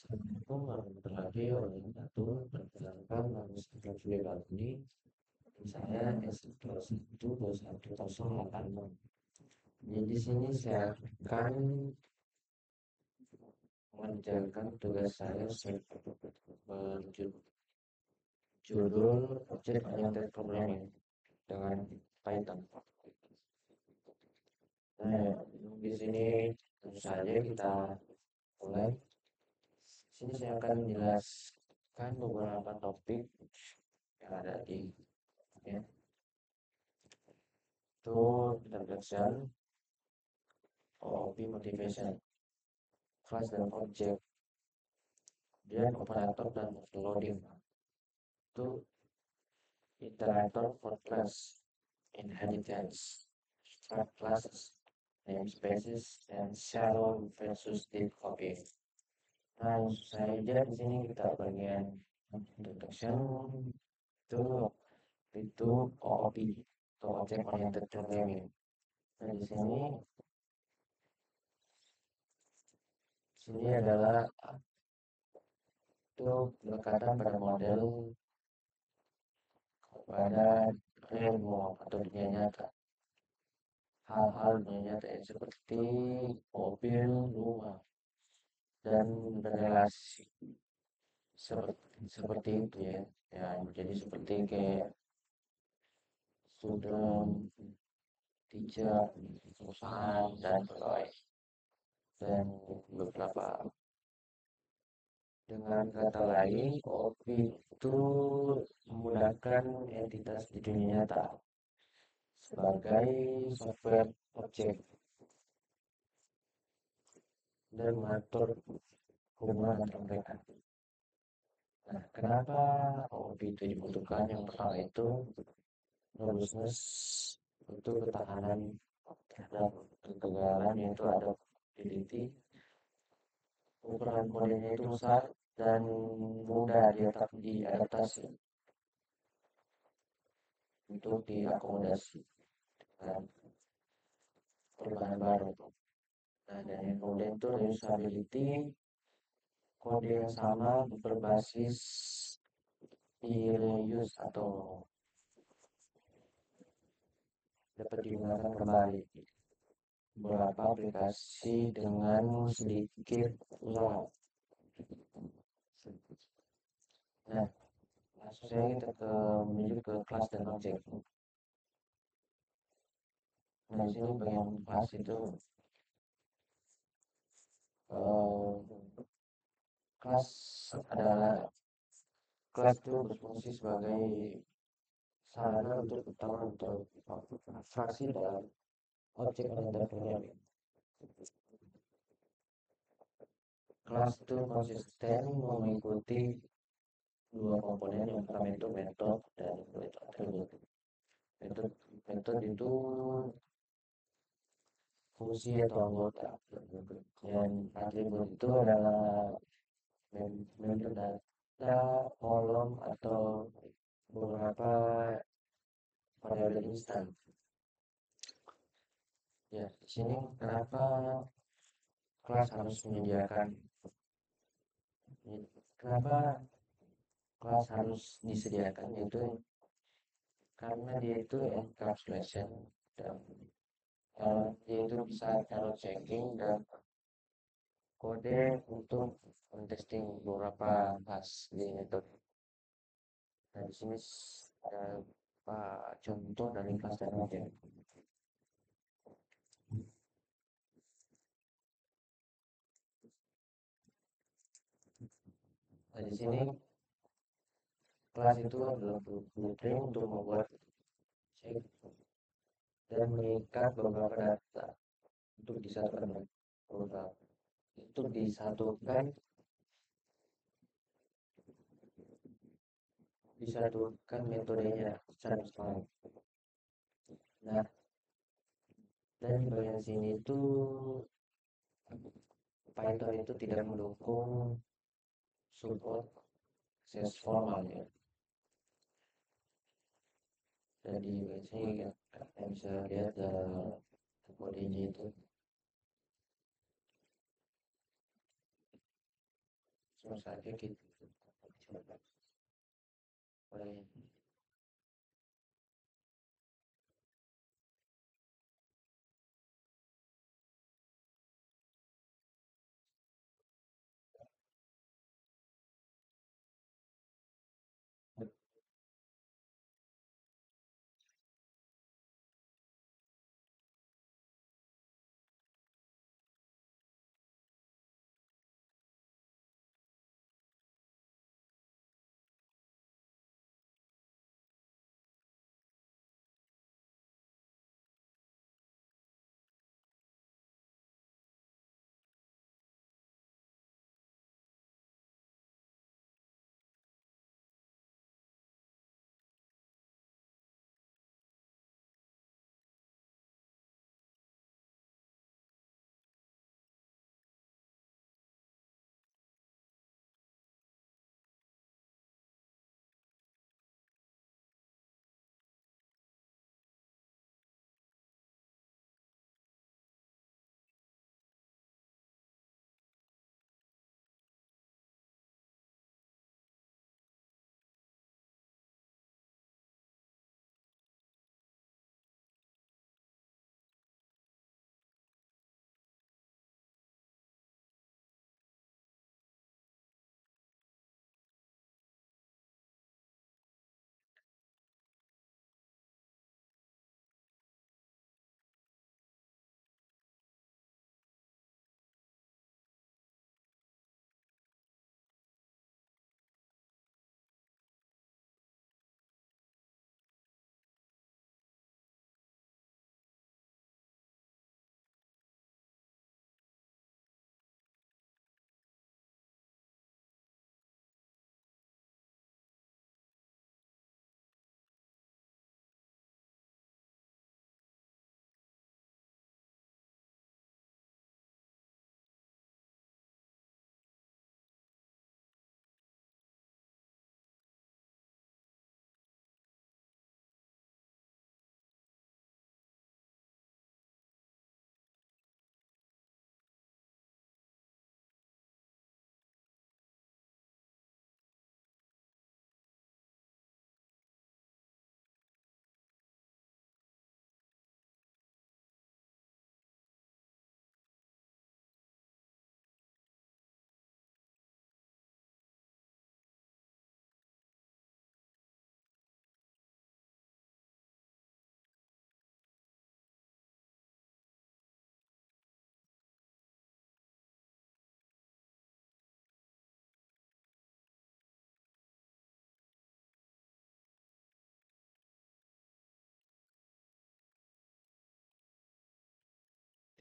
Assalamualaikum warahmatullahi wabarakatuh. Perkenalkan nama saya Fili Baldi. Saya S21218086. Jadi di sini saya akan mengerjakan tugas saya berjudul Object Oriented Programming dengan Python. Nah, di sini tentu saja kita mulai. Di sini saya akan menjelaskan beberapa topik yang ada di ya, itu introduction, OOP motivation, class dan object, dan operator dan overloading. Itu iterator for class, inheritance, struct classes, namespaces, dan shallow versus deep copying. Nah, saja di sini kita bagian introduction itu OOP atau object oriented programming. Nah, di sini adalah itu pendekatan pada model pada real world atau dunia nyata. Hal-hal dunia nyata seperti mobil, rumah, dan berrelasi seperti itu ya. Ya, jadi seperti kayak student, teacher, perusahaan, dan pegawai. Dan beberapa dengan kata lain, OOP itu memudahkan entitas di dunia nyata sebagai software objek dan mengatur hubungan antara mereka. Nah, kenapa OOP itu dibutuhkan? Yang pertama itu robustness, untuk ketahanan terhadap kegagalan, yaitu adaptability. Ukuran kodenya itu besar dan mudah diadaptasi untuk diakomodasi dengan perubahan baru. Nah, dan yang kemudian itu reusability, kode yang sama berbasis di reuse atau dapat digunakan kembali beberapa aplikasi dengan sedikit usaha. Nah, langsung saja kita menuju ke kelas dan objek. Nah, di sini bagian kelas itu kelas adalah kelas itu berfungsi sebagai sarana untuk abstraksi dalam objek oriented programming. Kelas itu konsisten mengikuti dua komponen, yang pertama itu metode dan atribut. Metode itu fungsi atau anggota, dan atribut itu adalah member data, kolom, atau beberapa variabel instan. Ya, di sini kenapa kelas harus menyediakan, kenapa kelas harus disediakan, yaitu karena dia itu encapsulation, dan dia itu bisa error checking dan kode untuk men-testing beberapa kelas di metode. Nah, di sini ada contoh dari kelas dan objek. Nah, di sini kelas itu adalah blueprint untuk membuat cek dan mengikat beberapa data untuk disatukan metodenya secara bersamaan. Nah, dan di bagian sini itu Python itu tidak mendukung support akses formal ya. Dan di bagian sini kita bisa lihat kodenya itu. langsung saja kita coba play.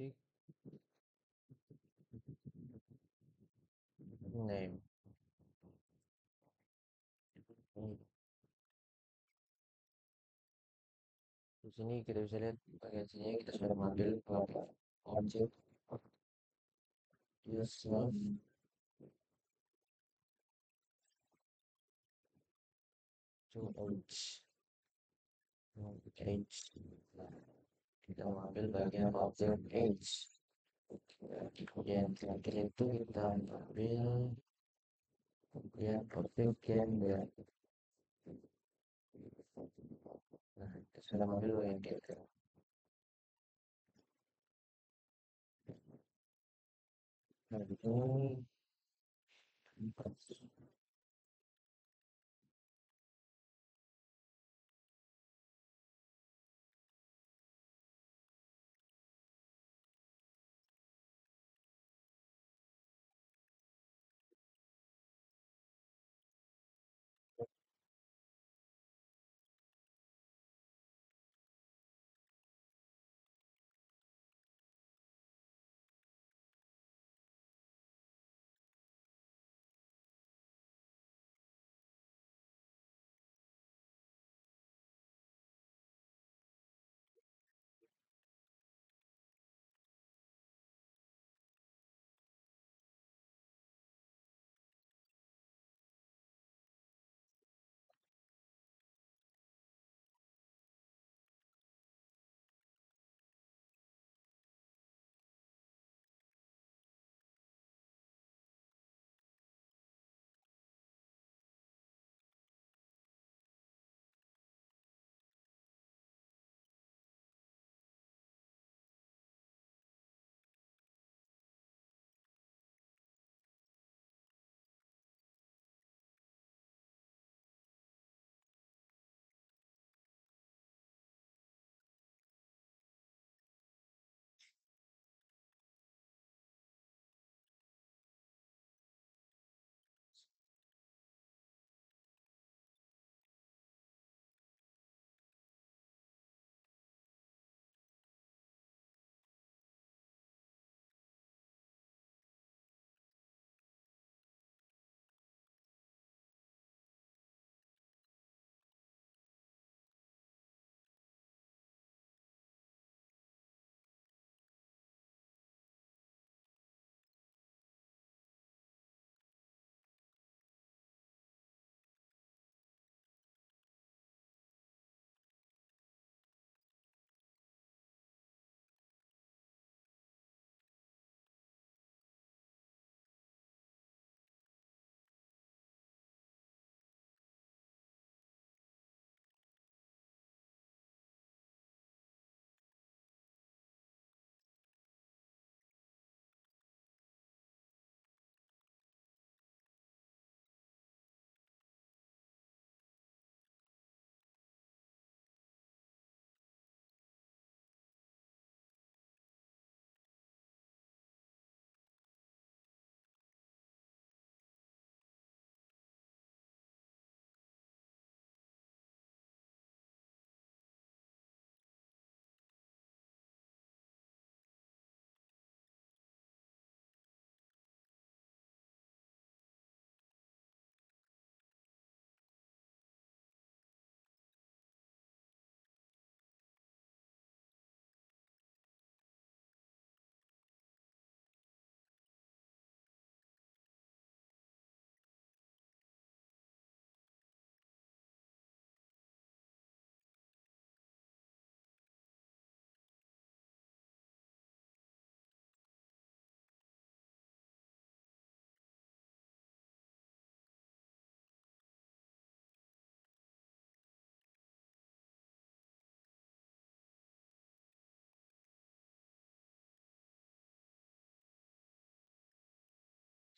Tik name. Di sini kita bisa lihat bagian sini kita sudah mengambil objek use love to age. Kita mengambil bagian objek age. Kemudian terakhir itu kita ambil bagian objek gender. Nah, kita sudah mengambil bagian gender. Nah, ini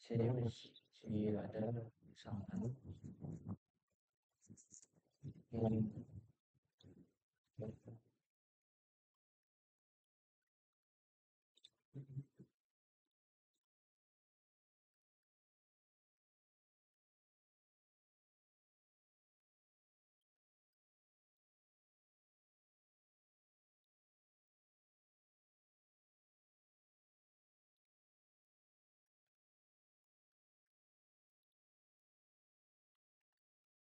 sini ada misalkan yang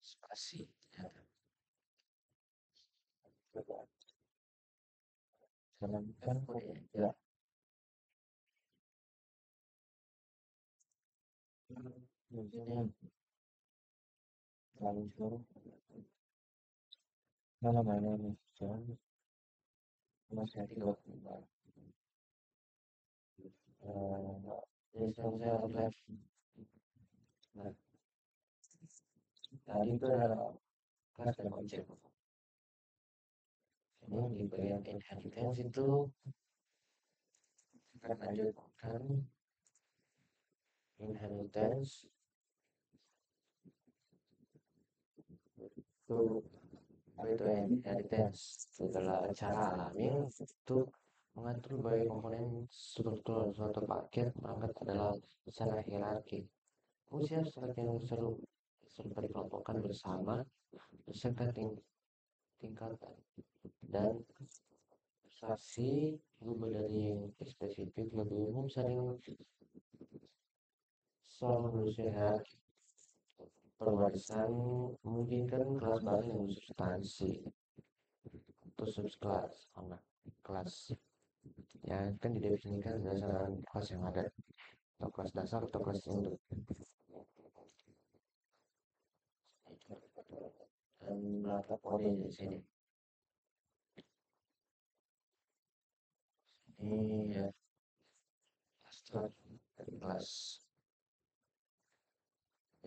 spasi ternyata jalankan kode ya mungkin yang langsung mana mana nih jangan masih tiga jadi sekarang saya live. Nah, tadi itu adalah kelas dan objek. Ini di bagian inheritance itu akan lanjutkan inheritance itu itu inheritance adalah cara alami untuk mengatur baik komponen struktur suatu paket perangkat adalah secara hierarki. Fungsi abstrak yang serupa dikelompokkan bersama beserta tingkatan dan abstraksi berubah dari yang spesifik lebih umum sering soal manusia hierarki. Perwarisan memungkinkan kelas baru yang bersubstansi atau subkelas kelas yang kan didefinisikan berdasarkan kelas yang ada atau kelas dasar atau kelas induk. Dan berapa kode di sini? Ini ya abstrak kelas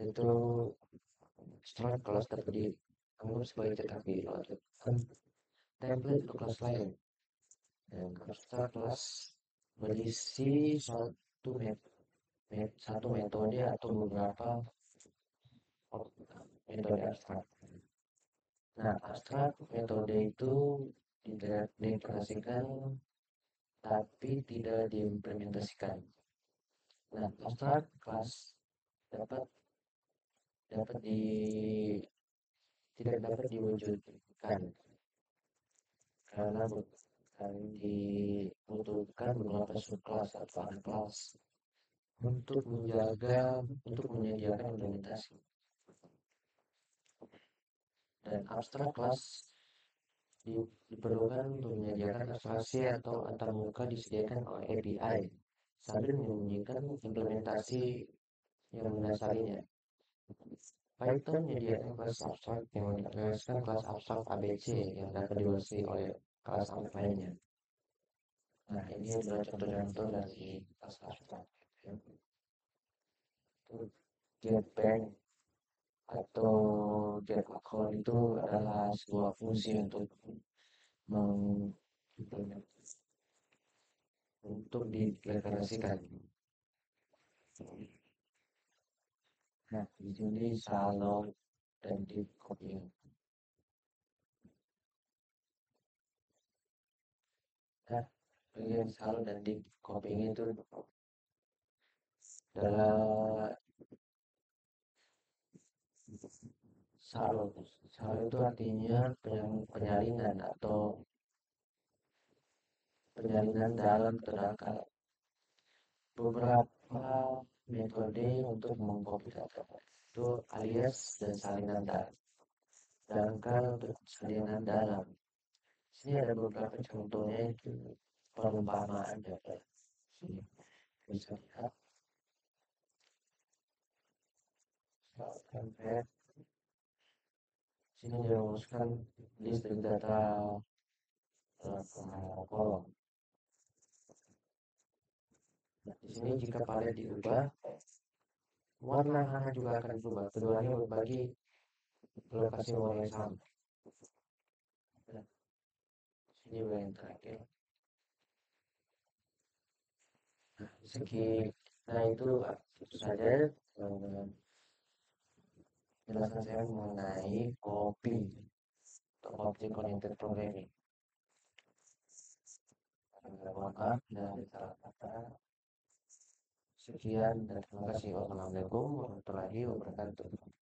itu abstrak kelas dapat dianggap sebagai cetak biru atau template untuk kelas lain. Dan abstrak kelas berisi satu metode atau beberapa metode abstrak. Nah, abstrak metode itu dideklarasikan tapi tidak diimplementasikan. Nah, abstrak kelas dapat dapat di tidak dapat diwujudkan karena bukan dibutuhkan beberapa subkelas atau anak kelas untuk menyediakan implementasi. Dan abstrak kelas diperlukan untuk menyediakan abstraksi atau antarmuka disediakan oleh API sambil menyembunyikan implementasi yang mendasarinya. Python menyediakan kelas abstrak yang mendeklarasikan kelas abstrak ABC yang dapat diwarisi oleh kelas abstrak lainnya. Nah, ini adalah contoh-contoh dari kelas abstrak. GetBank atau get account itu adalah sebuah fungsi untuk dideklarasikan. Nah, di sini salon dan di copying. Nah, bagian salon dan di copying itu adalah salon. Salon itu artinya penyalinan atau penyalinan dalam terangkat beberapa metode untuk mengcopy data itu alias dan salinan dalam. Sedangkan untuk salinan dalam, sini ada beberapa contohnya itu perumpamaan data. Sini bisa lihat. Compare. Sini dirumuskan list dari data kolom. Nah, di sini jika palet diubah, warna hana juga akan berubah. Keduanya berbagi lokasi warna yang sama. Nah, sini yang terakhir. Nah, itu saja saja penjelasan saya mengenai kopi atau Object Oriented Programming. Mohon maaf bila ada salah kata. Sekian dan terima kasih. Wassalamualaikum warahmatullahi wabarakatuh.